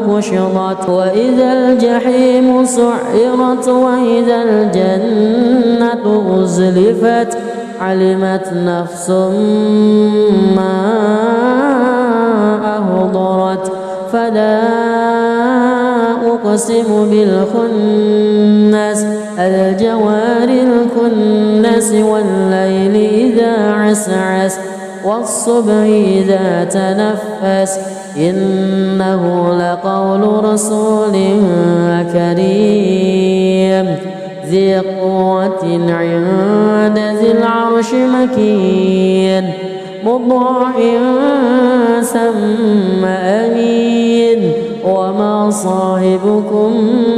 كشطت وإذا الجحيم سعرت وإذا الجنة أزلفت علمت نفس ما أحضرت فلا أقسم بالخنس الجوار الكنس والليل إذا عسعس والصبح إذا تنفس إنه لقول رسول كريم ذي قوة عند ذي العرش مكين مطاع ثم أمين وما صاحبكم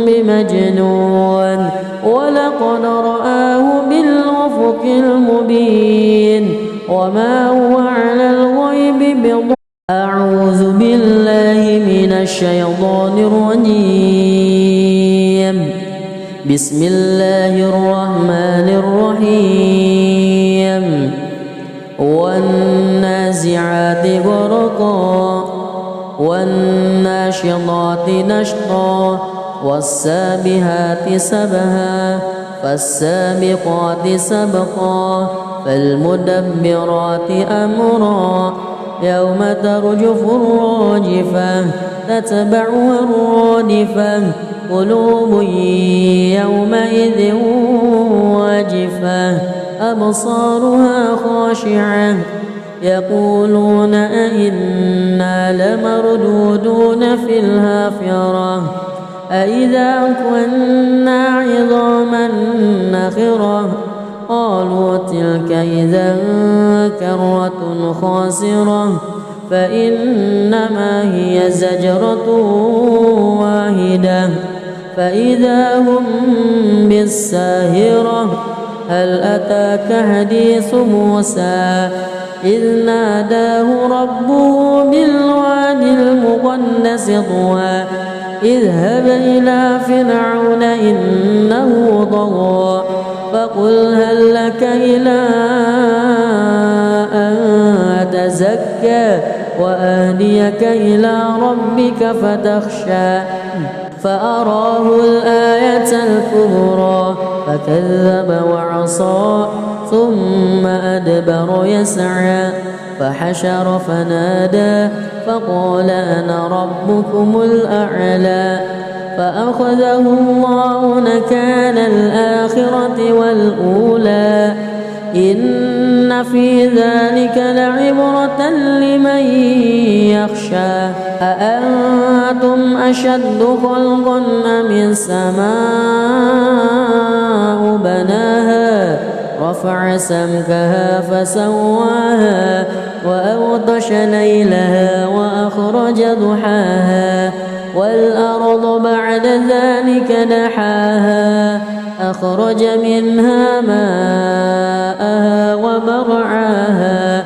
بمجنون ولقد رآه بالأفق المبين وما هو على الغيب بضنين. أعوذ بالله من الشيطان الرجيم بسم الله الرحمن الرحيم والنازعات غرقا والناشطات نشطا والسابحات سبها فالسابقات سبقا فالمدبرات أمرا يوم ترجف الراجفة تتبعها الرادفة قلوب يومئذ واجفة أبصارها خاشعة يقولون أئنا لمردودون في الحافرة أئذا كنا عظاما نخرة قالوا تلك إذا كرة خاسرة فإنما هي زجرة واحدة فإذا هم بالساهرة هل أتاك حديث موسى إذ ناداه ربه بالوادي المقدس طوى اذهب إلى فرعون إنه طغى فقل هل لك إلى أن تزكى وأهديك إلى ربك فتخشى فأراه الآية الكبرى فكذب وعصى ثم أدبر يسعى فحشر فنادى فقال أنا ربكم الأعلى فأخذه الله نكال الآخرة والأولى إن في ذلك لعبرة لمن يخشى أأنتم أشد خلقا أم السماء بناها رفع سمكها فسواها وأغطش ليلها وأخرج ضحاها والأرض بعد ذلك دحاها أخرج منها ماءها ومرعاها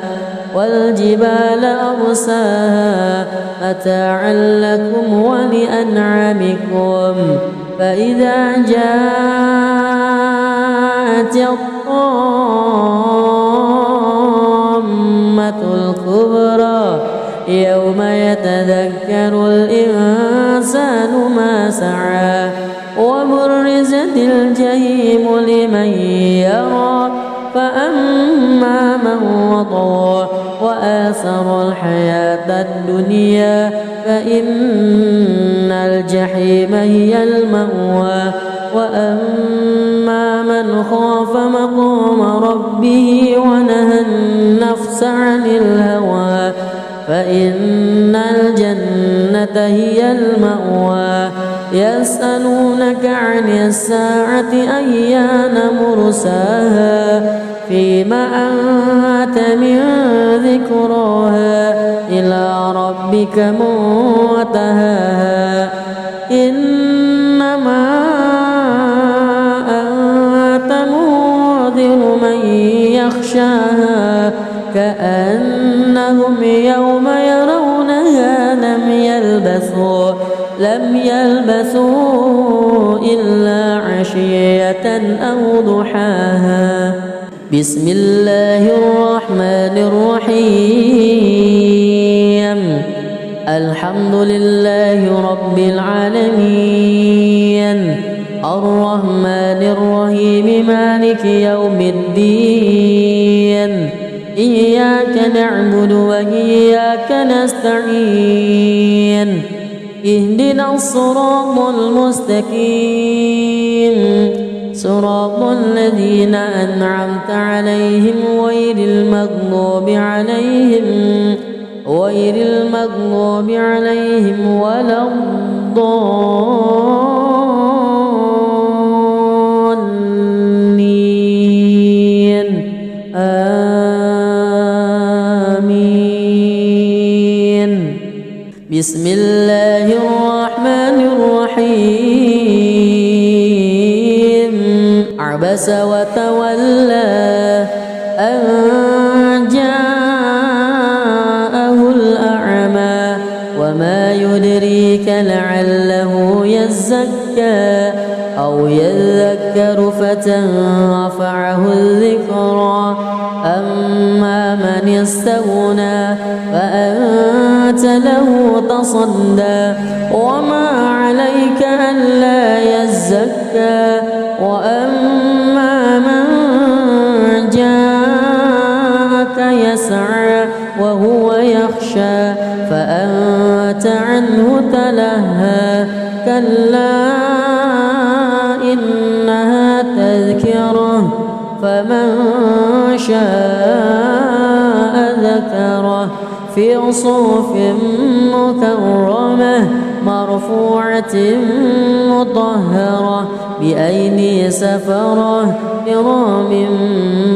والجبال أرساها متاعا لكم ولأنعامكم فإذا جاءت الطامة الكبرى يوم يتذكر الإنسان ما سعى وبرزت الجحيم لمن يرى فأما من وطغى وآثر الحياة الدنيا فإن الجحيم هي المأوى وأما من خاف مقام ربه ونهى النفس عن الهوى فإن الجنة هي المأوى يسألونك عن الساعة أيان مرساها فيما أنت من ذكراها إلى ربك منتهاها إنما أنت منذر من يخشاها كأنهم يوم يرونها لم يلبثوا إلا عشية أو ضحاها بسم الله الرحمن الرحيم الحمد لله رب العالمين الرحمن الرحيم مالك يوم الدين إياك نعبد وإياك نستعين اهدنا الصراط المستقيم صراط الذين أنعمت عليهم غير المغضوب عليهم ولا الضالين آمين بسم الله الرحمن الرحيم عبس وتولى أن جاءه الأعمى وما يدريك لعله يزكى أو يذكر فتنفعه الذكرى أما من استغنى فأنت له تصدى وما عليك ألا يزكى وأما من جاءك يسعى وهو يخشى فأنت عنه تلهى كلا إنها تذكرة فمن شاء ذكره في صحف مكرمة مرفوعة مطهرة بأيدي سفرة كرام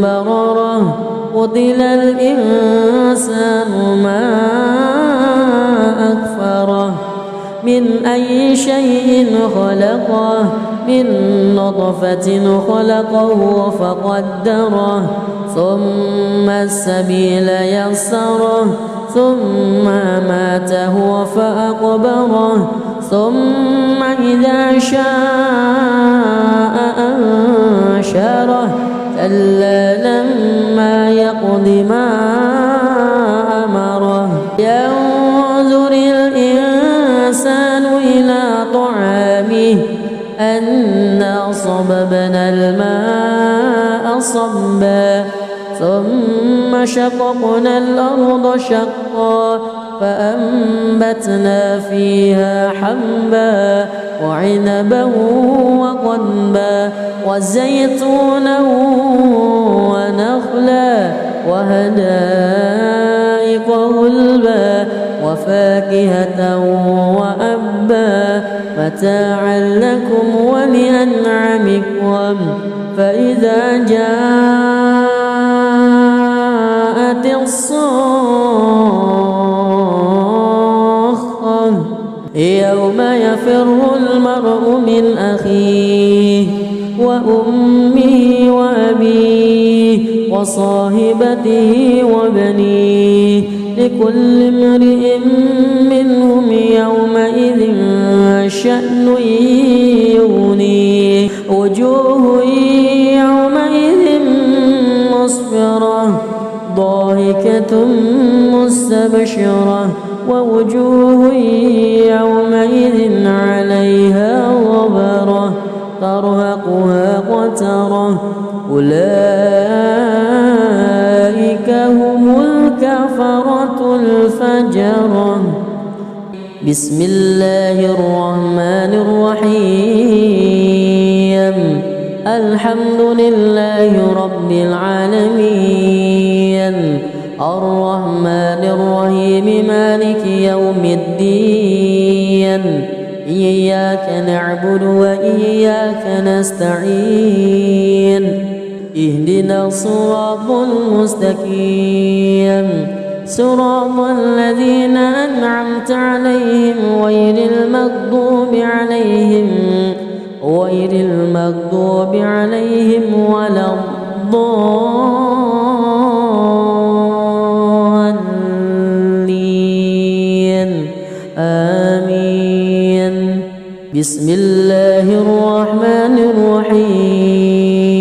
بررة قتل الإنسان ما أكفره من أي شيء خلقه من نطفة خلقه فقدره ثم السبيل يسره ثم ماته فأقبره ثم إذا شاء أنشره كلا لما يقض ما أمره ينظر الإنسان إلى طعامه أنا صببنا الماء صبا ثم شققنا الأرض شقا فأنبتنا فيها حبا وعنبا وقضبا وزيتونا ونخلا وحدائق غلبا وفاكهة وأبا متاعا لكم ولأنعامكم فإذا جاءت الصاخة يوم يفر المرء من أخيه وأمه وأبيه وصاحبته وبنيه لكل امرئ منهم يومئذ شأن يغنيه وجوه يومئذ مسفرة ضاحكة مستبشرة ووجوه يومئذ عليها غبرة ترهقها قترة أولئك هم الكفرة الفجرة. بسم الله الرحمن الرحيم الحمد لله رب العالمين الرحمن الرحيم مالك يوم الدين إياك نعبد وإياك نستعين اهدنا الصراط المستقيم صراط الذين أنعمت عليهم غير المغضوب عليهم ولا الضالين آمين. بسم الله الرحمن الرحيم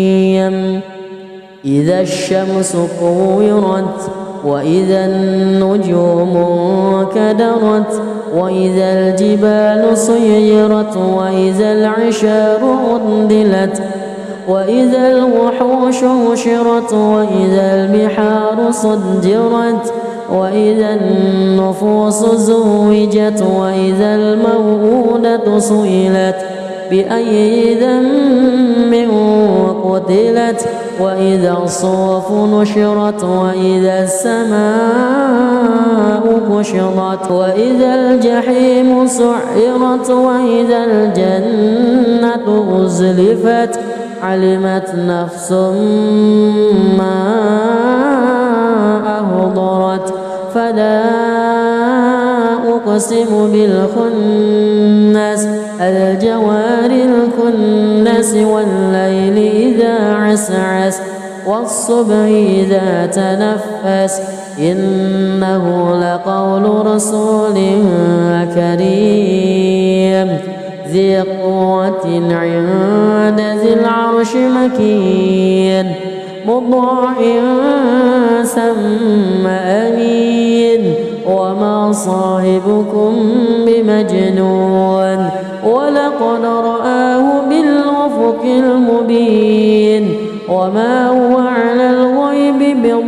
إذا الشمس كورت وإذا النجوم انكدرت وإذا الجبال سيرت وإذا العشار عطلت وإذا الوحوش حشرت وإذا البحار سجرت وإذا النفوس زوجت وإذا الموءودة سئلت بأي ذنب قتلت وإذا الصحف نشرت وإذا السماء كشطت وإذا الجحيم سعرت وإذا الجنة أزلفت علمت نفس ما أحضرت فلا أقسم بالخنس الجوار الكنس والليل إذا عسعس والصبح إذا تنفس إنه لقول رسول كريم ذي قوة عند ذي العرش مكين مطاع ثم أمين وما صاحبكم بمجنون ولقد رآه بالأفق المبين وما هو على الغيب بضنين